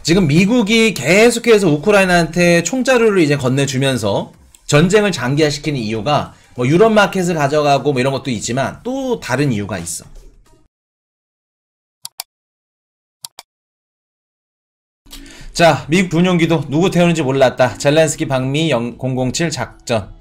지금 미국이 계속해서 우크라이나한테 총자루를 이제 건네주면서 전쟁을 장기화시키는 이유가 뭐 유럽 마켓을 가져가고 뭐 이런 것도 있지만 또 다른 이유가 있어. 자, 미국 군용기도 누구 태우는지 몰랐다. 젤렌스키 방미 007 작전.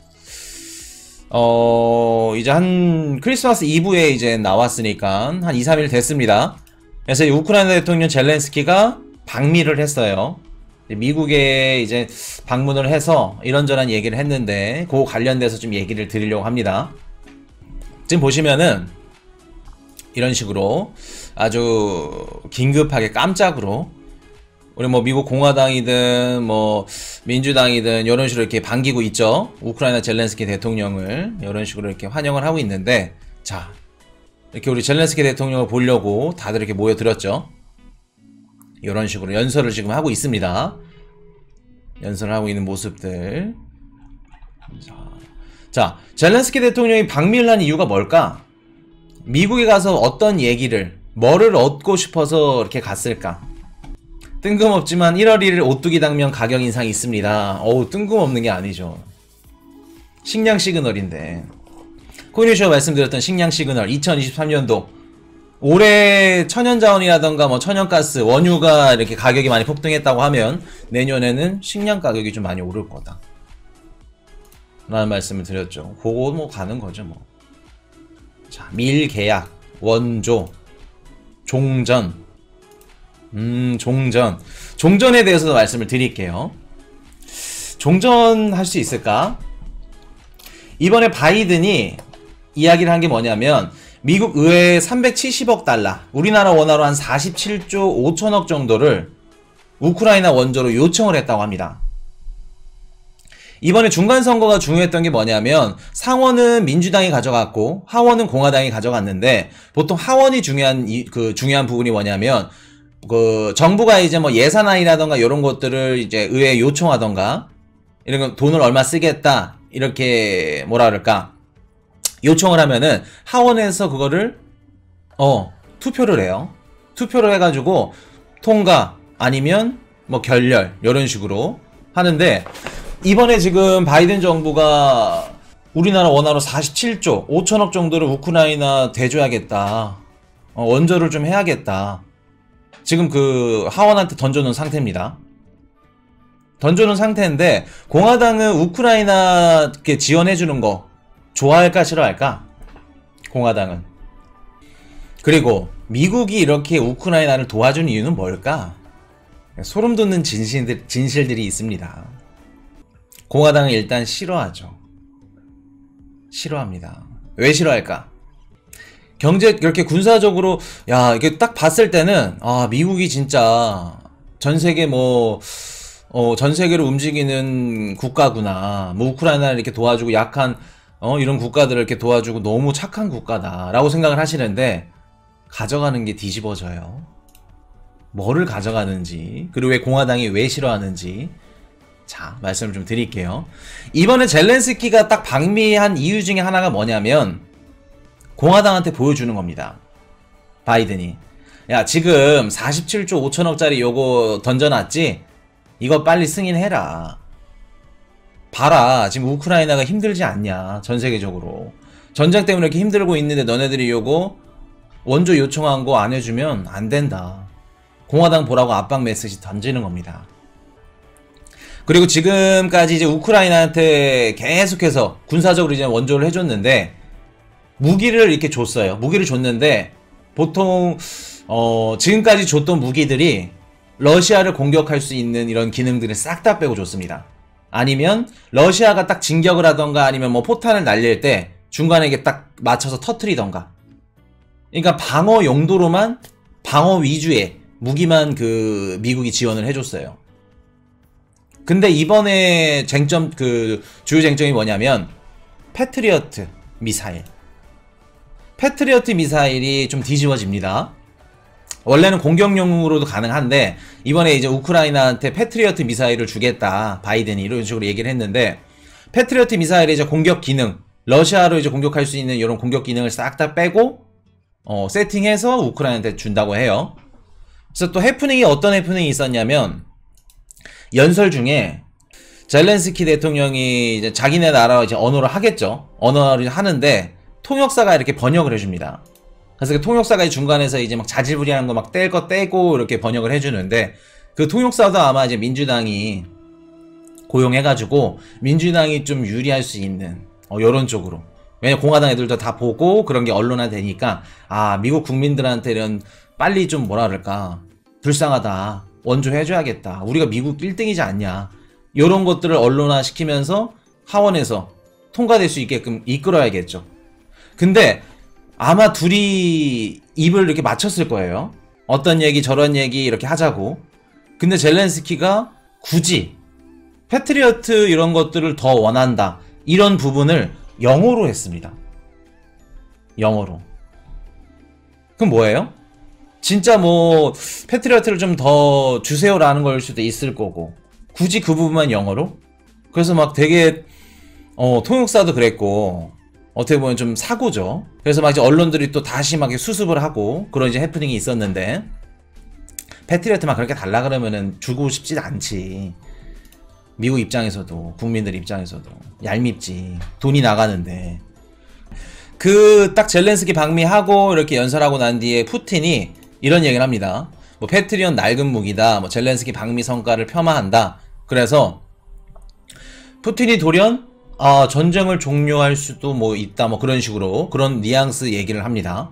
이제 한 크리스마스 이브에 이제 나왔으니까 한 2, 3일 됐습니다. 그래서 우크라이나 대통령 젤렌스키가 방미를 했어요. 미국에 이제 방문을 해서 이런저런 얘기를 했는데 그거 관련돼서 좀 얘기를 드리려고 합니다. 지금 보시면은 이런 식으로 아주 긴급하게 깜짝으로 우리 뭐 미국 공화당이든 뭐 민주당이든 이런 식으로 이렇게 반기고 있죠. 우크라이나 젤렌스키 대통령을 이런 식으로 이렇게 환영을 하고 있는데, 자, 이렇게 우리 젤렌스키 대통령을 보려고 다들 이렇게 모여들었죠. 이런 식으로 연설을 지금 하고 있습니다. 연설을 하고 있는 모습들. 자, 젤렌스키 대통령이 방미를 한 이유가 뭘까? 미국에 가서 어떤 얘기를, 뭐를 얻고 싶어서 이렇게 갔을까? 뜬금없지만 1월 1일 오뚜기 당면 가격 인상이 있습니다. 어우, 뜬금없는 게 아니죠. 식량 시그널인데, 코인쇼가 말씀드렸던 식량 시그널 2023년도 올해 천연자원이라던가 뭐 천연가스, 원유가 이렇게 가격이 많이 폭등했다고 하면 내년에는 식량 가격이 좀 많이 오를 거다 라는 말씀을 드렸죠. 그거 뭐 가는 거죠 뭐. 자, 밀 계약, 원조, 종전. 종전에 대해서도 말씀을 드릴게요. 종전 할 수 있을까? 이번에 바이든이 이야기를 한 게 뭐냐면 미국 의회에 370억 달러, 우리나라 원화로 한 47조 5천억 정도를 우크라이나 원조로 요청을 했다고 합니다. 이번에 중간선거가 중요했던 게 뭐냐면 상원은 민주당이 가져갔고 하원은 공화당이 가져갔는데, 보통 하원이 중요한 부분이 뭐냐면 정부가 이제 뭐 예산안이라던가 이런 것들을 이제 의회에 요청하던가 이런 건 돈을 얼마 쓰겠다 이렇게 뭐라 그럴까 요청을 하면은 하원에서 그거를 투표를 해요. 투표를 해가지고 통과 아니면 뭐 결렬 이런 식으로 하는데, 이번에 지금 바이든 정부가 우리나라 원화로 47조 5천억 정도를 우크라이나 대줘야겠다, 원조를 좀 해야겠다, 지금 그 하원한테 던져놓은 상태입니다. 던져놓은 상태인데 공화당은 우크라이나께 지원해주는 거 좋아할까 싫어할까? 공화당은. 그리고 미국이 이렇게 우크라이나를 도와준 이유는 뭘까? 소름 돋는 진실들이 있습니다. 공화당은 일단 싫어하죠. 싫어합니다. 왜 싫어할까? 경제, 이렇게 군사적으로, 야, 이게 딱 봤을 때는, 아, 미국이 진짜 전세계 전세계를 움직이는 국가구나. 뭐, 우크라이나를 이렇게 도와주고 약한, 이런 국가들을 이렇게 도와주고 너무 착한 국가다라고 생각을 하시는데, 가져가는 게 뒤집어져요. 뭐를 가져가는지, 그리고 왜 공화당이 왜 싫어하는지. 자, 말씀을 좀 드릴게요. 이번에 젤렌스키가 딱 방미한 이유 중에 하나가 뭐냐면, 공화당한테 보여주는 겁니다. 바이든이. 야, 지금 47조 5천억짜리 요거 던져놨지? 이거 빨리 승인해라. 봐라, 지금 우크라이나가 힘들지 않냐, 전세계적으로. 전쟁 때문에 이렇게 힘들고 있는데 너네들이 요거 원조 요청한 거 안 해주면 안 된다. 공화당 보라고 압박 메시지 던지는 겁니다. 그리고 지금까지 이제 우크라이나한테 계속해서 군사적으로 이제 원조를 해줬는데, 무기를 이렇게 줬어요. 무기를 줬는데 보통 지금까지 줬던 무기들이 러시아를 공격할 수 있는 이런 기능들을 싹 다 빼고 줬습니다. 아니면 러시아가 딱 진격을 하던가 아니면 뭐 포탄을 날릴 때 중간에 이게 딱 맞춰서 터트리던가, 그러니까 방어 용도로만, 방어 위주의 무기만 미국이 지원을 해줬어요. 근데 이번에 주요 쟁점이 뭐냐면 패트리어트 미사일. 패트리어트 미사일이 좀 뒤집어집니다. 원래는 공격용으로도 가능한데 이번에 이제 우크라이나한테 패트리어트 미사일을 주겠다, 바이든이 이런 식으로 얘기를 했는데, 패트리어트 미사일의 이제 공격 기능, 러시아로 이제 공격할 수 있는 이런 공격 기능을 싹 다 빼고 세팅해서 우크라이나한테 준다고 해요. 그래서 또 해프닝이 어떤 해프닝이 있었냐면 연설 중에 젤렌스키 대통령이 이제 자기네 나라 이제 언어를 하겠죠. 언어를 하는데 통역사가 이렇게 번역을 해줍니다. 그래서 그 통역사가 중간에서 이제 막 자질구레한 거 막 뗄 거 떼고 이렇게 번역을 해주는데 그 통역사도 아마 이제 민주당이 고용해가지고 민주당이 좀 유리할 수 있는 요런 쪽으로. 왜냐면 공화당 애들도 다 보고 그런 게 언론화 되니까 아 미국 국민들한테 이런 빨리 좀 뭐라 그럴까 불쌍하다 원조해줘야겠다 우리가 미국 1등이지 않냐 요런 것들을 언론화 시키면서 하원에서 통과될 수 있게끔 이끌어야겠죠. 근데 아마 둘이 입을 이렇게 맞췄을 거예요. 어떤 얘기 저런 얘기 이렇게 하자고. 근데 젤렌스키가 굳이 패트리어트 이런 것들을 더 원한다 이런 부분을 영어로 했습니다. 영어로. 그럼 뭐예요? 진짜 뭐 패트리어트를 좀 더 주세요라는 걸 수도 있을 거고 굳이 그 부분만 영어로? 그래서 막 되게 통역사도 그랬고 어떻게 보면 좀 사고죠. 그래서 막 이제 언론들이 또 다시 막 수습을 하고 그런 이제 해프닝이 있었는데 패트리어트만 그렇게 달라 그러면은 주고 싶지 않지. 미국 입장에서도 국민들 입장에서도 얄밉지. 돈이 나가는데. 그 딱 젤렌스키 방미하고 이렇게 연설하고 난 뒤에 푸틴이 이런 얘기를 합니다. 뭐 패트리언 낡은 무기다. 뭐 젤렌스키 방미 성과를 폄하한다. 그래서 푸틴이 돌연 전쟁을 종료할 수도 뭐 있다. 뭐 그런 식으로 그런 뉘앙스 얘기를 합니다.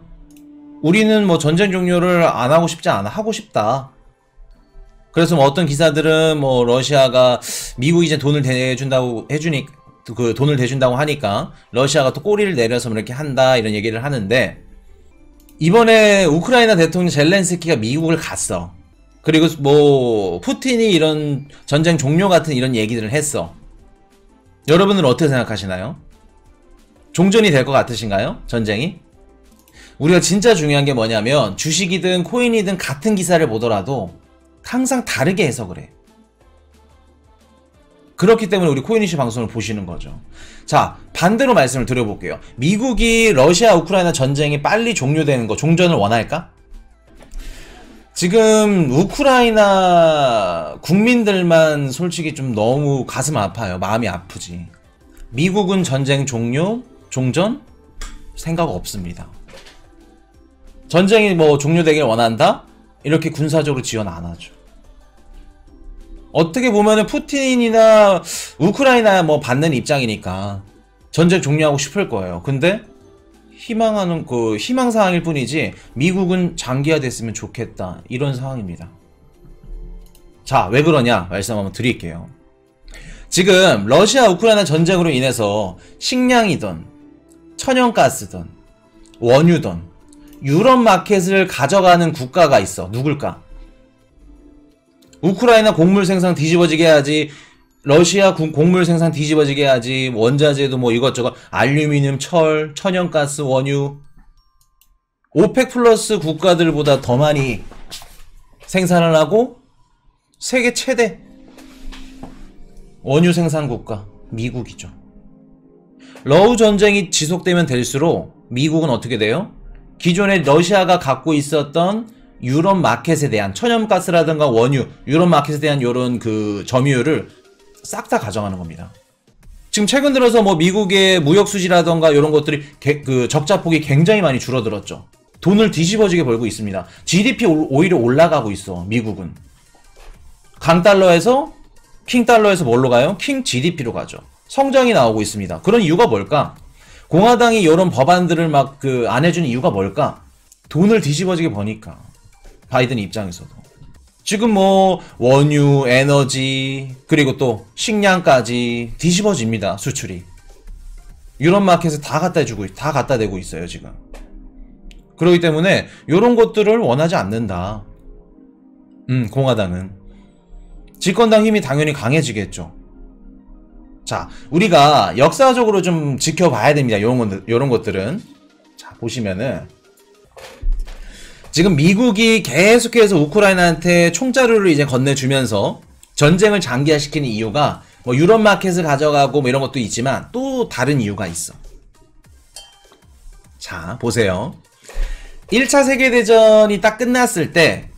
우리는 뭐 전쟁 종료를 안 하고 싶지 않아. 하고 싶다. 그래서 뭐 어떤 기사들은 뭐 러시아가 미국이 이제 돈을 대준다고 그 돈을 대준다고 하니까 러시아가 또 꼬리를 내려서 이렇게 한다 이런 얘기를 하는데 이번에 우크라이나 대통령 젤렌스키가 미국을 갔어. 그리고 뭐 푸틴이 이런 전쟁 종료 같은 이런 얘기들을 했어. 여러분은 어떻게 생각하시나요? 종전이 될 것 같으신가요? 전쟁이? 우리가 진짜 중요한 게 뭐냐면 주식이든 코인이든 같은 기사를 보더라도 항상 다르게 해석을 해. 그렇기 때문에 우리 코인이슈 방송을 보시는 거죠. 자, 반대로 말씀을 드려볼게요. 미국이 러시아 우크라이나 전쟁이 빨리 종료되는 거 종전을 원할까? 지금 우크라이나 국민들만 솔직히 좀 너무 가슴 아파요. 마음이 아프지. 미국은 전쟁 종료, 종전 생각 없습니다. 전쟁이 뭐 종료되길 원한다? 이렇게 군사적으로 지원 안 하죠. 어떻게 보면은 푸틴이나 우크라이나 뭐 받는 입장이니까 전쟁 종료하고 싶을 거예요. 근데 희망하는 희망사항일 뿐이지 미국은 장기화됐으면 좋겠다 이런 상황입니다. 자, 왜 그러냐 말씀 한번 드릴게요. 지금 러시아 우크라이나 전쟁으로 인해서 식량이든 천연가스든 원유든 유럽 마켓을 가져가는 국가가 있어. 누굴까? 우크라이나 곡물 생산 뒤집어지게 해야지. 러시아 곡물 생산 뒤집어지게 해야지. 원자재도 뭐 이것저것 알루미늄, 철, 천연가스, 원유. 오펙 플러스 국가들보다 더 많이 생산을 하고 세계 최대 원유 생산 국가 미국이죠. 러우 전쟁이 지속되면 될수록 미국은 어떻게 돼요? 기존에 러시아가 갖고 있었던 유럽 마켓에 대한 천연가스라든가 원유, 유럽 마켓에 대한 요런 그 점유율을 싹 다 가져가는 겁니다. 지금 최근 들어서 뭐 미국의 무역 수지라든가 요런 것들이 그 적자폭이 굉장히 많이 줄어들었죠. 돈을 뒤집어지게 벌고 있습니다. GDP 오히려 올라가고 있어. 미국은 강달러에서 킹달러에서 뭘로 가요? 킹 GDP로 가죠. 성장이 나오고 있습니다. 그런 이유가 뭘까? 공화당이 이런 법안들을 막 안 해주는 이유가 뭘까? 돈을 뒤집어지게 버니까. 바이든 입장에서도. 지금 뭐 원유, 에너지, 그리고 또 식량까지 뒤집어집니다. 수출이. 유럽 마켓에 다 갖다 대고 있어요, 지금. 그렇기 때문에 이런 것들을 원하지 않는다. 공화당은. 집권당 힘이 당연히 강해지겠죠. 자, 우리가 역사적으로 좀 지켜봐야 됩니다. 요런 것들은. 자, 보시면은 지금 미국이 계속해서 우크라이나한테 총자루를 이제 건네주면서 전쟁을 장기화시키는 이유가 뭐 유럽 마켓을 가져가고 뭐 이런 것도 있지만 또 다른 이유가 있어. 자, 보세요. 1차 세계대전이 딱 끝났을 때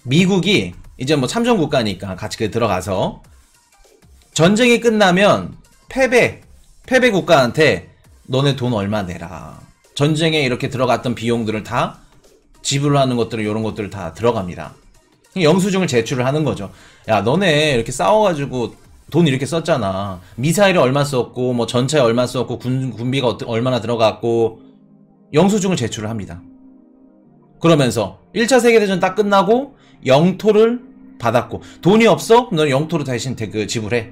미국이 이제 뭐 참전 국가니까 같이 들어가서 전쟁이 끝나면 패배 국가한테 너네 돈 얼마 내라. 전쟁에 이렇게 들어갔던 비용들을 다 지불하는 것들을 이런 것들을 다 들어갑니다. 영수증을 제출을 하는 거죠. 야, 너네 이렇게 싸워가지고 돈 이렇게 썼잖아. 미사일에 얼마 썼고 뭐 전차에 얼마 썼고 군비가 얼마나 들어갔고 영수증을 제출을 합니다. 그러면서 1차 세계대전 딱 끝나고 영토를 받았고 돈이 없어? 너는 영토를 대신 지불해.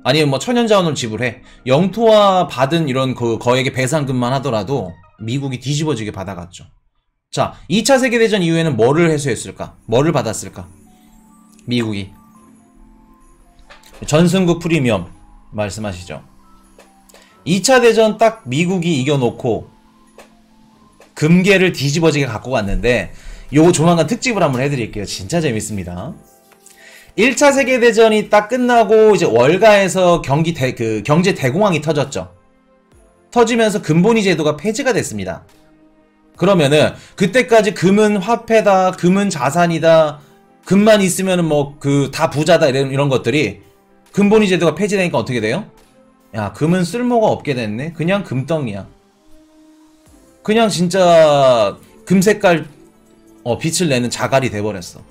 아니면 뭐 천연자원을 지불해. 영토와 받은 이런 그 거액의 배상금만 하더라도 미국이 뒤집어지게 받아갔죠. 자, 2차 세계대전 이후에는 뭐를 해소했을까? 뭐를 받았을까? 미국이 전승국 프리미엄 말씀하시죠. 2차 대전 딱 미국이 이겨놓고 금괴를 뒤집어지게 갖고 갔는데 요거 조만간 특집을 한번 해드릴게요. 진짜 재밌습니다. 1차 세계대전이 딱 끝나고 이제 월가에서 경제 대공황이 터졌죠. 터지면서 금본위 제도가 폐지가 됐습니다. 그러면은 그때까지 금은 화폐다, 금은 자산이다, 금만 있으면은 뭐 다 부자다 이런 것들이 금본위 제도가 폐지되니까 어떻게 돼요? 야, 금은 쓸모가 없게 됐네. 그냥 금덩이야. 그냥 진짜 금색깔 빛을 내는 자갈이 돼버렸어.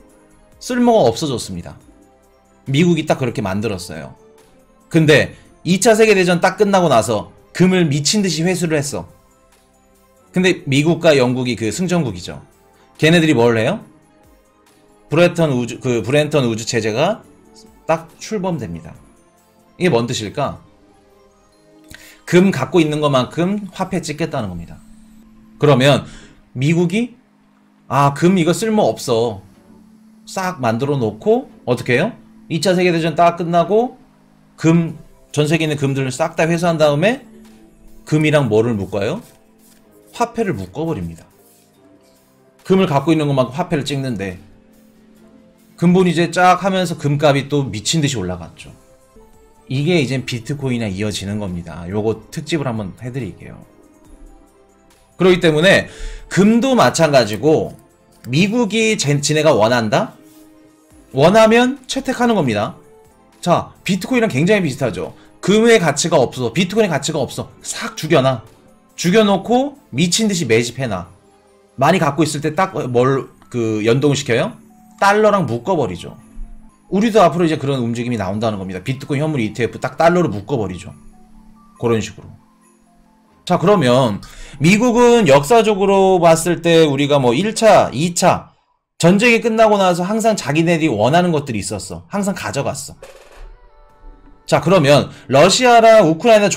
쓸모가 없어졌습니다. 미국이 딱 그렇게 만들었어요. 근데 2차 세계대전 딱 끝나고 나서 금을 미친듯이 회수를 했어. 근데 미국과 영국이 그 승전국이죠. 걔네들이 뭘 해요? 브렌턴 우주 체제가 딱 출범됩니다. 이게 뭔 뜻일까? 금 갖고 있는 것만큼 화폐 찍겠다는 겁니다. 그러면 미국이 금 이거 쓸모 없어. 싹 만들어 놓고 어떻게 해요? 2차 세계대전 딱 끝나고 전 세계에 있는 금들을 싹 다 회수한 다음에 금이랑 뭐를 묶어요? 화폐를 묶어버립니다. 금을 갖고 있는 것만큼 화폐를 찍는데 금본위제 쫙 하면서 금값이 또 미친듯이 올라갔죠. 이게 이제 비트코인에 이어지는 겁니다. 요거 특집을 한번 해드릴게요. 그렇기 때문에 금도 마찬가지고 미국이 지네가 원한다? 원하면 채택하는 겁니다. 자, 비트코인이랑 굉장히 비슷하죠. 금의 가치가 없어. 비트코인의 가치가 없어. 싹 죽여놔. 죽여놓고 미친듯이 매집해놔. 많이 갖고 있을 때 딱 연동시켜요? 달러랑 묶어버리죠. 우리도 앞으로 이제 그런 움직임이 나온다는 겁니다. 비트코인 현물 ETF 딱 달러로 묶어버리죠. 그런 식으로. 자, 그러면 미국은 역사적으로 봤을 때 우리가 뭐 1차, 2차 전쟁이 끝나고 나서 항상 자기네들이 원하는 것들이 있었어. 항상 가져갔어. 자, 그러면 러시아랑 우크라이나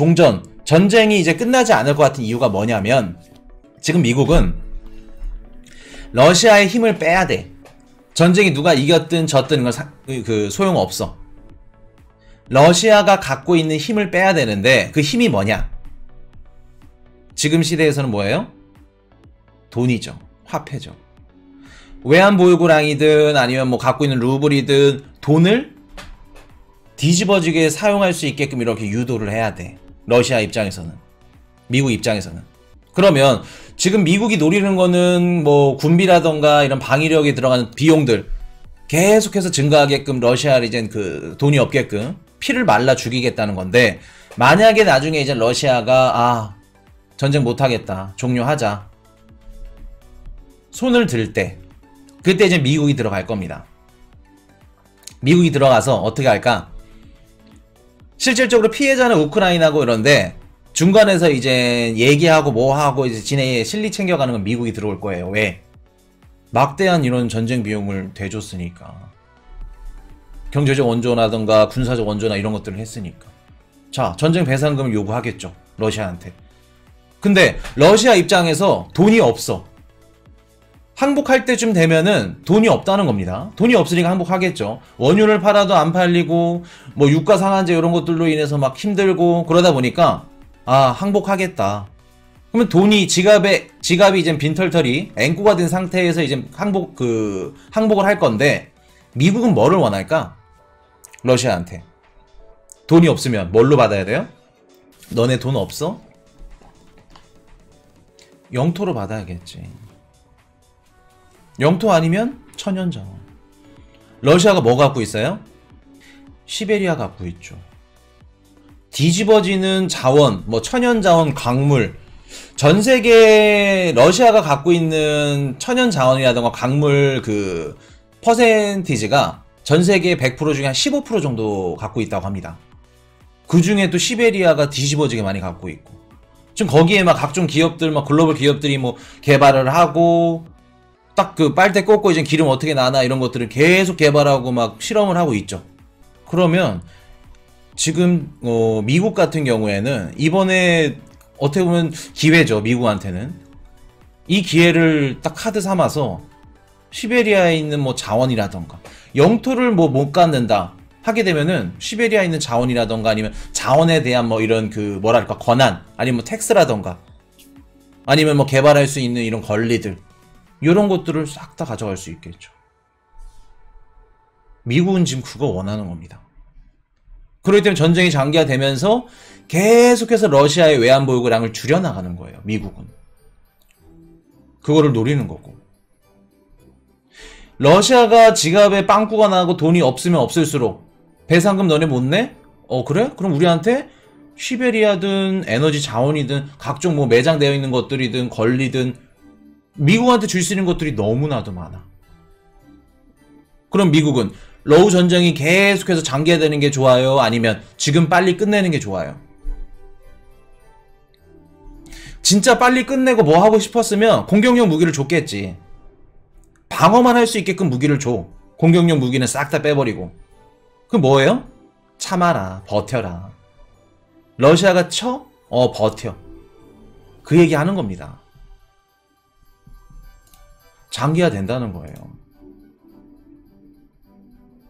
전쟁이 이제 끝나지 않을 것 같은 이유가 뭐냐면 지금 미국은 러시아의 힘을 빼야 돼. 전쟁이 누가 이겼든 졌든 소용없어. 러시아가 갖고 있는 힘을 빼야 되는데 그 힘이 뭐냐? 지금 시대에서는 뭐예요? 돈이죠. 화폐죠. 외환보유고량이든 아니면 뭐 갖고 있는 루블이든 돈을 뒤집어지게 사용할 수 있게끔 이렇게 유도를 해야 돼. 러시아 입장에서는. 미국 입장에서는. 그러면 지금 미국이 노리는 거는 뭐 군비라던가 이런 방위력에 들어가는 비용들 계속해서 증가하게끔 러시아를 이젠 돈이 없게끔 피를 말라 죽이겠다는 건데 만약에 나중에 이제 러시아가 전쟁 못하겠다. 종료하자. 손을 들 때 그때 이제 미국이 들어갈 겁니다. 미국이 들어가서 어떻게 할까? 실질적으로 피해자는 우크라이나고 이런데 중간에서 이제 얘기하고 뭐하고 이제 지네 실리 챙겨가는 건 미국이 들어올 거예요. 왜? 막대한 이런 전쟁 비용을 대줬으니까. 경제적 원조라던가 군사적 원조나 이런 것들을 했으니까. 자, 전쟁 배상금을 요구하겠죠. 러시아한테. 근데 러시아 입장에서 돈이 없어. 항복할 때쯤 되면은 돈이 없다는 겁니다. 돈이 없으니까 항복하겠죠. 원유를 팔아도 안 팔리고 뭐 유가 상한제 이런 것들로 인해서 막 힘들고 그러다 보니까 항복하겠다. 그러면 돈이 지갑이 이제 빈털털이 앵꾸가 된 상태에서 이제 항복을 할 건데 미국은 뭐를 원할까? 러시아한테. 돈이 없으면 뭘로 받아야 돼요? 너네 돈 없어? 영토로 받아야겠지. 영토 아니면 천연자원. 러시아가 뭐 갖고 있어요? 시베리아 갖고 있죠. 뒤집어지는 자원, 뭐 천연자원, 광물, 전 세계 러시아가 갖고 있는 천연자원이라던가 광물 그 퍼센티지가 전 세계 100% 중에 한 15% 정도 갖고 있다고 합니다. 그 중에 또 시베리아가 뒤집어지게 많이 갖고 있고, 지금 거기에 막 각종 기업들, 막 글로벌 기업들이 뭐 개발을 하고, 딱 그 빨대 꽂고 이제 기름 어떻게 나나 이런 것들을 계속 개발하고 막 실험을 하고 있죠. 그러면 지금 미국 같은 경우에는 이번에 어떻게 보면 기회죠. 미국한테는 이 기회를 딱 카드 삼아서 시베리아에 있는 뭐 자원이라던가 영토를 뭐 못 갖는다 하게 되면은 시베리아에 있는 자원이라던가 아니면 자원에 대한 뭐 이런 그 뭐랄까 권한, 아니면 뭐 텍스라던가 아니면 뭐 개발할 수 있는 이런 권리들, 이런 것들을 싹 다 가져갈 수 있겠죠. 미국은 지금 그거 원하는 겁니다. 그렇기 때문에 전쟁이 장기화되면서 계속해서 러시아의 외환보유고량을 줄여나가는 거예요. 미국은. 그거를 노리는 거고. 러시아가 지갑에 빵꾸가 나고 돈이 없으면 없을수록 배상금 너네 못 내? 그래? 그럼 우리한테 시베리아든 에너지 자원이든 각종 뭐 매장되어 있는 것들이든 권리든 미국한테 줄 수 있는 것들이 너무나도 많아. 그럼 미국은 러우 전쟁이 계속해서 장기화되는 게 좋아요? 아니면 지금 빨리 끝내는 게 좋아요? 진짜 빨리 끝내고 뭐 하고 싶었으면 공격용 무기를 줬겠지. 방어만 할 수 있게끔 무기를 줘. 공격용 무기는 싹 다 빼버리고. 그럼 뭐예요? 참아라. 버텨라. 러시아가 쳐? 버텨. 그 얘기 하는 겁니다. 장기화 된다는 거예요.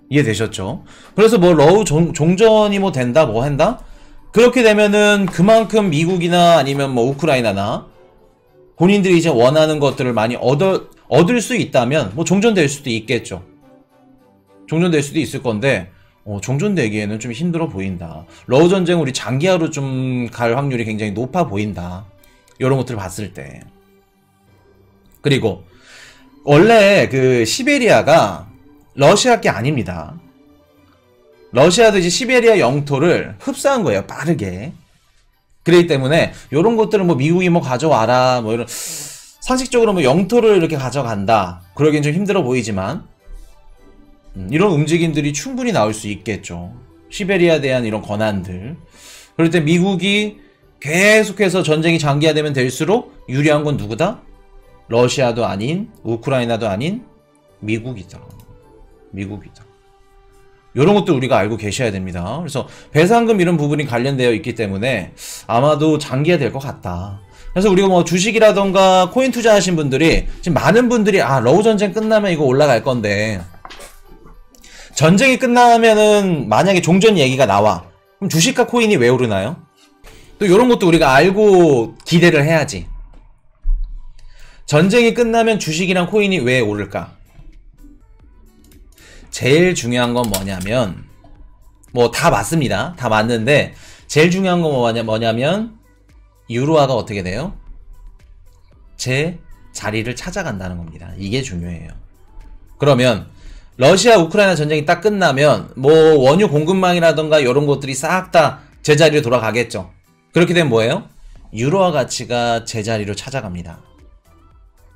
이해되셨죠? 그래서 뭐 러우 종전이 뭐 된다 뭐 한다? 그렇게 되면은 그만큼 미국이나 아니면 뭐 우크라이나나 본인들이 이제 원하는 것들을 많이 얻을 수 있다면 뭐 종전될 수도 있겠죠. 종전될 수도 있을 건데 종전되기에는 좀 힘들어 보인다. 러우 전쟁 우리 장기화로 좀 갈 확률이 굉장히 높아 보인다. 이런 것들을 봤을 때. 그리고 원래 그 시베리아가 러시아 게 아닙니다. 러시아도 이제 시베리아 영토를 흡수한 거예요. 빠르게. 그렇기 때문에 이런 것들을 뭐 미국이 뭐 가져와라 뭐 이런 상식적으로 뭐 영토를 이렇게 가져간다 그러기엔 좀 힘들어 보이지만 이런 움직임들이 충분히 나올 수 있겠죠. 시베리아에 대한 이런 권한들. 그럴 때 미국이 계속해서 전쟁이 장기화되면 될수록 유리한 건 누구다? 러시아도 아닌 우크라이나도 아닌 미국이다. 미국이다. 이런 것도 우리가 알고 계셔야 됩니다. 그래서 배상금 이런 부분이 관련되어 있기 때문에 아마도 장기화될 것 같다. 그래서 우리가 뭐 주식이라던가 코인 투자하신 분들이 지금 많은 분들이 러우 전쟁 끝나면 이거 올라갈 건데 전쟁이 끝나면은 만약에 종전 얘기가 나와. 그럼 주식과 코인이 왜 오르나요? 또 이런 것도 우리가 알고 기대를 해야지. 전쟁이 끝나면 주식이랑 코인이 왜 오를까? 제일 중요한 건 뭐냐면 뭐 다 맞습니다. 다 맞는데 제일 중요한 건 뭐냐면 유로화가 어떻게 돼요? 제 자리를 찾아간다는 겁니다. 이게 중요해요. 그러면 러시아 우크라이나 전쟁이 딱 끝나면 뭐 원유 공급망이라던가 이런 것들이 싹 다 제자리로 돌아가겠죠. 그렇게 되면 뭐예요? 유로화 가치가 제자리로 찾아갑니다.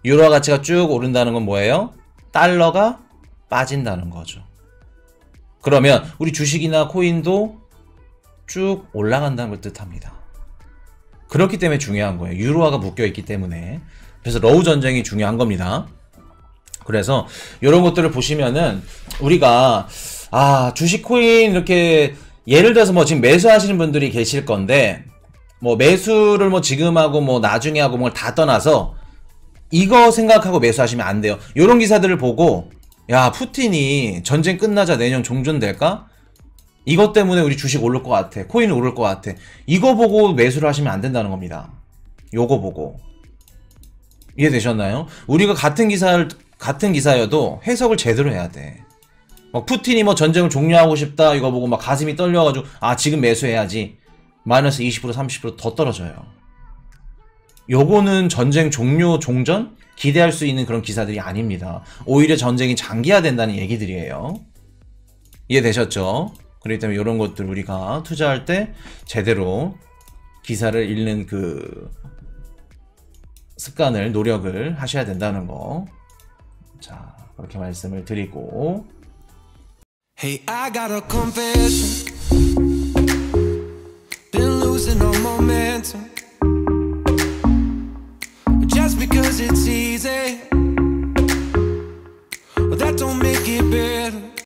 유로화 가치가 쭉 오른다는 건 뭐예요? 달러가 빠진다는 거죠. 그러면 우리 주식이나 코인도 쭉 올라간다는 걸 뜻합니다. 그렇기 때문에 중요한 거예요. 유로화가 묶여있기 때문에. 그래서 러우 전쟁이 중요한 겁니다. 그래서 이런 것들을 보시면은 우리가 주식 코인 이렇게 예를 들어서 뭐 지금 매수하시는 분들이 계실 건데 뭐 매수를 뭐 지금 하고 뭐 나중에 하고 뭘 다 떠나서 이거 생각하고 매수하시면 안 돼요. 이런 기사들을 보고 야 푸틴이 전쟁 끝나자 내년 종전될까? 이것 때문에 우리 주식 오를 것 같아. 코인 오를 것 같아. 이거 보고 매수를 하시면 안 된다는 겁니다. 요거 보고. 이해되셨나요? 우리가 같은 기사여도 해석을 제대로 해야 돼. 막 푸틴이 뭐 전쟁을 종료하고 싶다 이거 보고 막 가슴이 떨려가지고 지금 매수해야지. 마이너스 20% 30% 더 떨어져요. 요거는 전쟁 종료 종전? 기대할 수 있는 그런 기사들이 아닙니다. 오히려 전쟁이 장기화된다는 얘기들이에요. 이해되셨죠? 그렇기 때문에 이런 것들 우리가 투자할 때 제대로 기사를 읽는 그 습관을, 노력을 하셔야 된다는 거. 자, 그렇게 말씀을 드리고. Hey, I got a confession. Been losing all momentum. Just because it's easy, well, that don't make it better.